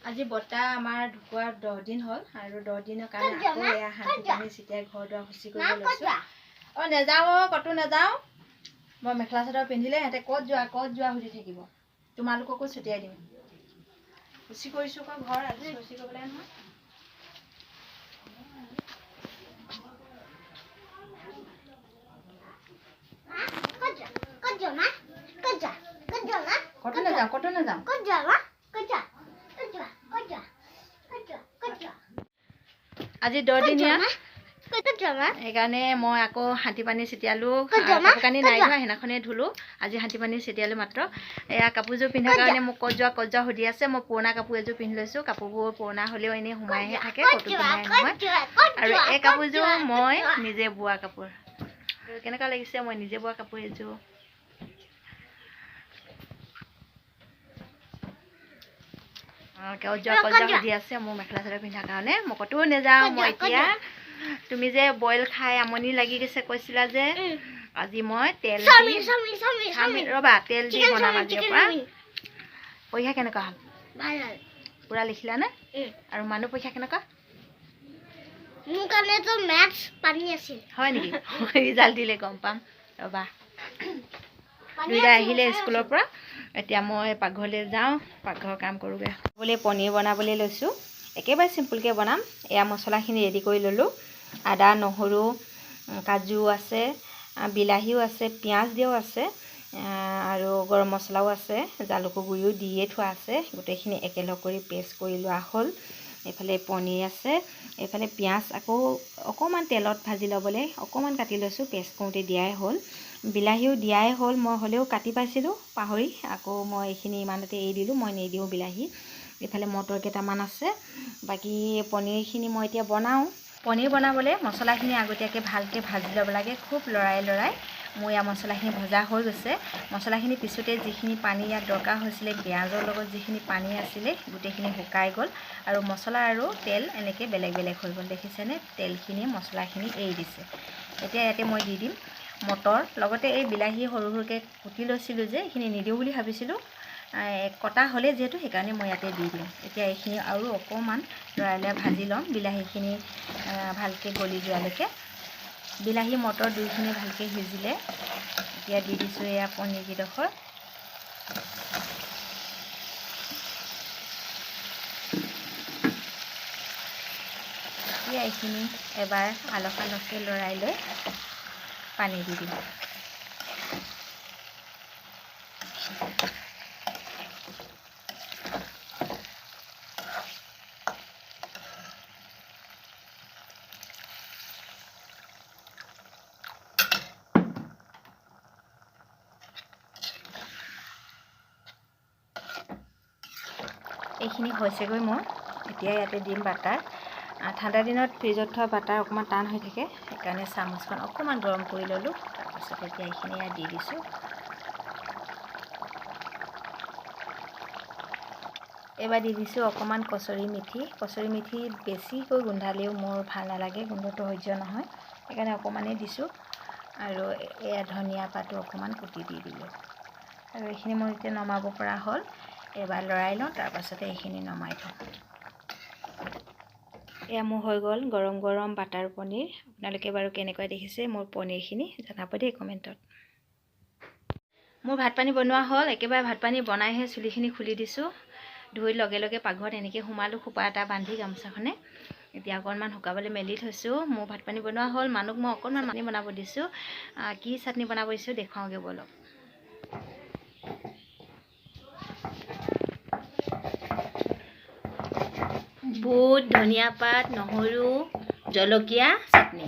আজি বৰ্তা আমাৰ ঢুকুৱা 10 দিন হ'ল আৰু 10 দিনৰ কাৰণে আকৌ এয়া হাঁহি পানী চিটিয়াই ঘৰ দুৱাৰ খুচি কৰিব লৈছোঁ। নেযাওঁ ক'তো নাযাওঁ। মই মেখেলা চাদৰ পিন্ধিলে সিহঁতে ক'ত যোৱা সুধি থাকিব। তোমালোককো ছটিয়াই দিম। খুচি কৰিছোঁ আকৌ ঘৰ আজি খুচি কৰিব লাগে নহয়। ক'তো নাযাওঁ। আজি 10 দিনীয়া সেইকাৰণে মই আকৌ হাঁতি পানী ছটিয়ালোঁ। কাপোৰ কানি নাই ধোৱা, সেইদিনাখনেই ধুলোঁ। আজি হাঁতি পানী ছটিয়ালোঁ মাত্ৰ। এয়া কাপোৰযোৰ পিন্ধাৰ কাৰণে মোক ক'ত যোৱা সুধি আছে। মই পুৰণা কাপোৰ এযোৰ পিন্ধি লৈছোঁ। কাপোৰবোৰ পুৰণা হ'লেও এনেই সোমাইহে থাকে, ক'তো পিন্ধাই নহয়। আৰু এই কাপোৰযোৰ মই নিজে বোৱা কাপোৰ। কেনেকুৱা লাগিছে মই নিজে বোৱা কাপোৰ এযোৰ। ক'ত যোৱা সুধি আছে মোৰ মেখেলা চাদৰ পিন্ধাৰ কাৰণে। মই ক'তো নাযাওঁ। মই এতিয়া তুমি যে বইল খাই আমনি লাগি গৈছে কৈছিলা যে, আজি মই তেল ৰ'বা তেল দি বনাম আজিৰ পৰা। পৰীক্ষা কেনেকুৱা হ'ল? পুৰা লিখিলানে? আৰু মানুহ পৰীক্ষা কেনেকুৱা? হয় নেকি? ৰিজাল্ট দিলে গম পাম। ৰ'বা দুইটা আহিলে স্কুলৰ পৰা। এতিয়া মই পাকঘৰলৈ যাওঁ, পাকঘৰৰ কাম কৰোঁগৈ। বোলে পনীৰ বনাবলৈ লৈছোঁ। একেবাৰে চিম্পুলকৈ বনাম। এয়া মছলাখিনি ৰেডি কৰি ল'লোঁ। আদা, নহৰু, কাজু আছে, বিলাহীও আছে, পিঁয়াজ দিও আছে, আৰু গৰম মছলাও আছে, জালুকৰ গুড়িও দিয়ে থোৱা আছে। গোটেইখিনি একেলগ কৰি পেষ্ট কৰি লোৱা হ'ল। এইফালে পনীৰ আছে, এইফালে পিঁয়াজ আকৌ অকণমান তেলত ভাজি ল'বলৈ অকণমান কাটি লৈছোঁ। পেষ্ট কৰোঁতে দিয়াই হ'ল। বিলাহীও দিয়াই হ'ল। মই হ'লেও কাটি পাইছিলোঁ পাহৰি, আকৌ মই এইখিনি ইমানতে এৰি দিলোঁ। মই নিদিওঁ বিলাহী। এইফালে মটৰ কেইটামান আছে। বাকী পনীৰখিনি মই এতিয়া বনাওঁ। পনীৰ বনাবলৈ মছলাখিনি আগতীয়াকৈ ভালকৈ ভাজি ল'ব লাগে, খুব লৰাই মোৰ ইয়াৰ মছলাখিনি ভজা হৈ গৈছে। মছলাখিনি পিছোঁতে যিখিনি পানী ইয়াত দৰকাৰ হৈছিলে, পিঁয়াজৰ লগত যিখিনি পানী আছিলে গোটেইখিনি শুকাই গ'ল। আৰু মছলা আৰু তেল এনেকৈ বেলেগ বেলেগ হৈ গ'ল। দেখিছেনে? তেলখিনি মছলাখিনি এৰি দিছে। এতিয়া ইয়াতে মই দি দিম মটৰ, লগতে এই বিলাহী সৰু সৰুকৈ কুটি লৈছিলোঁ যে, এইখিনি নিদিওঁ বুলি ভাবিছিলোঁ। কটা হ'লে যিহেতু সেইকাৰণে মই ইয়াতে দি দিওঁ। এতিয়া এইখিনি আৰু অকণমান লৰাই ভাজি ল'ম, বিলাহীখিনি ভালকৈ গলি যোৱালৈকে। বিলাহী মটৰ দুইখিনি ভালকৈ সিজিলে এতিয়া দি দিছোঁ এয়া পনীৰকেইডোখৰ। এতিয়া এইখিনি এবাৰ আলসকৈ লৰাই লৈ পানী দি দিম। এইখিনি হৈছেগৈ মোৰ। এতিয়া ইয়াতে দিম বাটাৰ। ঠাণ্ডা দিনত ফ্ৰিজত থোৱা বাটাৰ অকণমান টান হৈ থাকে, সেইকাৰণে চামুচখন অকণমান গৰম কৰি ল'লোঁ। তাৰপাছত এতিয়া এইখিনি ইয়াত দি দিছোঁ। এইবাৰ দি দিছোঁ অকণমান কচুৰি মেথি। কচুৰি মেথি বেছিকৈ গোন্ধালেও মোৰ ভাল নালাগে, গোন্ধটো সহ্য নহয়, সেইকাৰণে অকণমানেই দিছোঁ। আৰু এয়া ধনিয়া পাতো অকণমান কুটি দি দিলোঁ। আৰু এইখিনি মোৰ এতিয়া নমাব পৰা হ'ল। এবাৰ লৰাই লওঁ, তাৰপাছতে এইখিনি নমাই থওঁ। এয়া মোৰ হৈ গ'ল গৰম গৰম বাটাৰ পনীৰ। আপোনালোকে বাৰু কেনেকুৱা দেখিছে মোৰ পনীৰখিনি জনাব দেই কমেণ্টত। মোৰ ভাত পানী বনোৱা হ'ল। একেবাৰে ভাত পানী বনাইহে চুলিখিনি খুলি দিছোঁ। ধুই লগে লগে পাকঘৰত এনেকৈ সোমালোঁ, খোপা এটা বান্ধি গামোচাখনে। এতিয়া অকণমান শুকাবলৈ মেলি থৈছোঁ। মোৰ ভাত পানী বনোৱা হ'ল। মানুহক মই অকণমান চাটনি বনাব দিছোঁ। কি চাটনি বনাব দিছোঁ দেখুৱাওঁগৈ ব'লক। বুট, ধনিয়া পাত, নহৰু, জলকীয়া চাটনি।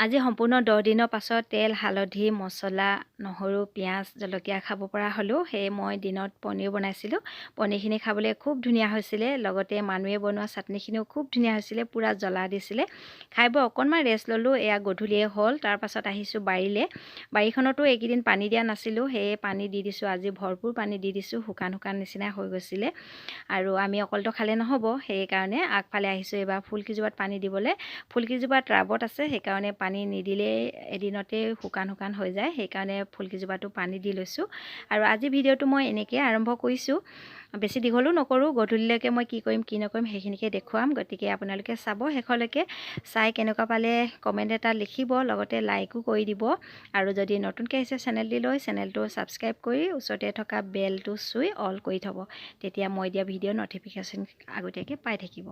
আজি সম্পূৰ্ণ 10 দিনৰ পাছত তেল, হালধি, মছলা, নহৰু, পিঁয়াজ, জলকীয়া খাব পৰা হ'লোঁ। সেয়ে মই দিনত পনীৰ বনাইছিলোঁ। পনীৰখিনি খাবলৈ খুব ধুনীয়া হৈছিলে। লগতে মানুহে বনোৱা চাটনিখিনিও খুব ধুনীয়া হৈছিলে, পূৰা জ্বলা দিছিলে। খাই বৈ অকণমান ৰেষ্ট ল'লোঁ। এয়া গধূলিয়ে হ'ল। তাৰপাছত আহিছোঁ বাৰীলৈ। বাৰীখনতো এইকেইদিন পানী দিয়া নাছিলোঁ, সেয়ে পানী দি দিছোঁ। আজি ভৰপূৰ পানী দি দিছোঁ। শুকান নিচিনা হৈ গৈছিলে। আৰু আমি অকলতো খালে নহ'ব, সেইকাৰণে আগফালে আহিছোঁ এইবাৰ ফুলকেইজোপাত পানী দিবলৈ। ফুলকেইজোপা টাবত আছে, সেইকাৰণে পানী নিদিলে এদিনতে শুকান হৈ যায়। সেইকাৰণে ফুলকেইজোপাটো পানী দি লৈছোঁ আৰু আজি ভিডিঅ'টো মই এনেকৈ আৰম্ভ কৰিছোঁ বেছি দীঘলো নকৰোঁ গধূলিলৈকে মই কি কৰিম কি নকৰিম সেইখিনিকে দেখুৱাম গতিকে আপোনালোকে চাব শেষলৈকে চাই কেনেকুৱা পালে কমেণ্ট এটা লিখিব লগতে লাইকো কৰি দিব আৰু যদি নতুনকৈ আহিছে চেনেলটো ছাবস্ক্ৰাইব কৰি ওচৰতে থকা বেলটো চুই অল কৰি থ'ব তেতিয়া মই দিয়া ভিডিঅ' নটিফিকেশ্যন আগতীয়াকৈ পাই থাকিব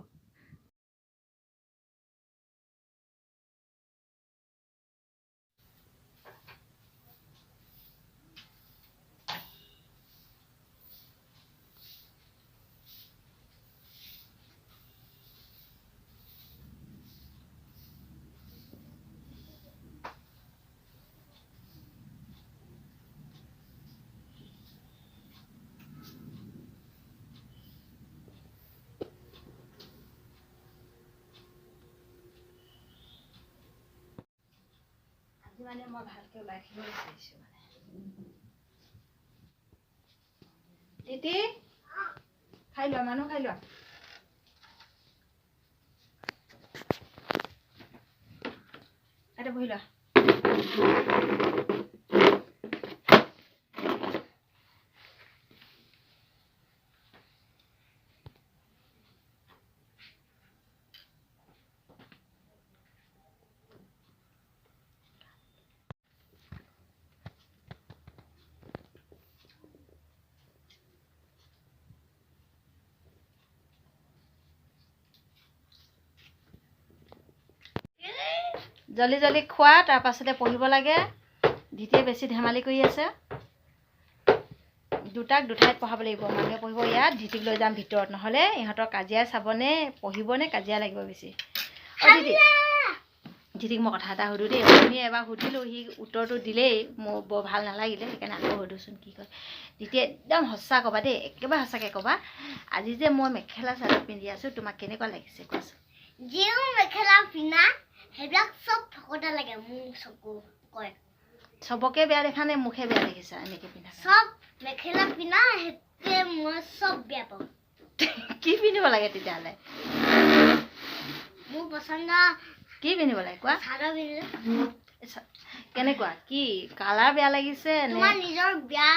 মানে মই ভালকৈ ওলাই থাকিব বিচাৰিছোঁ তিতি খাই লোৱা মানুহ খাই লোৱা এটা বহি লোৱা জলদি জলদি খোৱা তাৰ পাছতে পঢ়িব লাগে ধিতিয়ে বেছি ধেমালি কৰি আছে দুটাক দুঠাইত পঢ়াব লাগিব মানুহে পঢ়িব ইয়াত ধিতিক লৈ যাম ভিতৰত নহ'লে ইহঁতৰ কাজিয়া চাবনে পঢ়িবনে কাজিয়া লাগিব বেছি ধিতিক মই কথা এটা সুধোঁ দেই আমি এবাৰ সুধিলোঁ সি উত্তৰটো দিলেই মোৰ বৰ ভাল নালাগিলে সেইকাৰণে আকৌ সুধোচোন কি কয় ধিতিয়ে একদম সঁচা ক'বা দেই একেবাৰে সঁচাকৈ ক'বা আজি যে মই মেখেলা চাদৰ পিন্ধি আছোঁ তোমাক কেনেকুৱা লাগিছে কোৱাচোন যিও মেখেলা পিন্ধা সেইবিলাক চব ফকটা লাগে মোৰ চকু কয় চবকে বেয়া দেখা নে মুখে বেয়া দেখিছা এনেকৈ পিন্ধা চব মেখেলা পিন্ধা সেইটোৱে মই চব বেয়া পাওঁ কি পিন্ধিব লাগে তেতিয়াহ'লে মোৰ পচন্দ কি পিন্ধিব লাগে কোৱা চাদৰ পিন্ধিলে কেনেকুৱা কি কালাৰ বেয়া লাগিছে তোমাৰ নিজৰ বিয়া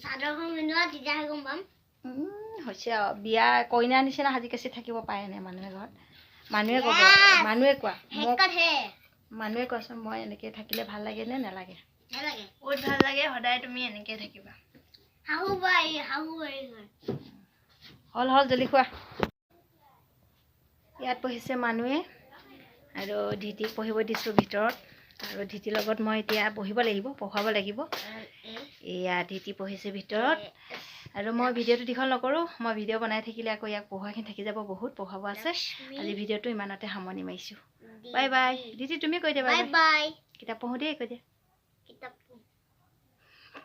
চাদৰখন পিন্ধোৱা তেতিয়াহে গম পাম হৈছে আৰু বিয়া কইনাৰ নিচিনা সাজি কাচি থাকিব পাৰেনে মানুহে ঘৰত মানুহে ক'ব মানুহে কোৱা মানুহে কোৱাচোন মই এনেকৈ থাকিলে ভাল লাগে নে নালাগে বহুত ভাল লাগে সদায় তুমি এনেকৈ থাকিবা হল জলদি খোৱা ইয়াত পঢ়িছে মানুহে আৰু ধিতিক পঢ়িব দিছোঁ ভিতৰত আৰু ধিতিৰ লগত মই এতিয়া পঢ়িব লাগিব পঢ়াব লাগিব এয়া ধিতি পঢ়িছে ভিতৰত আৰু মই ভিডিঅ'টো দীঘল নকৰোঁ মই ভিডিঅ' বনাই থাকিলে আকৌ ইয়াক পঢ়োৱাখিনি থাকি যাব বহুত পঢ়াব আছে আজি ভিডিঅ'টো ইমানতে সামৰণি মাৰিছোঁ বাই বাই ধিতি তুমি কৈ দিয়া বাই বাই কিতাপ পঢ়োঁ দেই কৈ দিয়া কিতাপ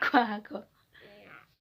কোৱা আকৌ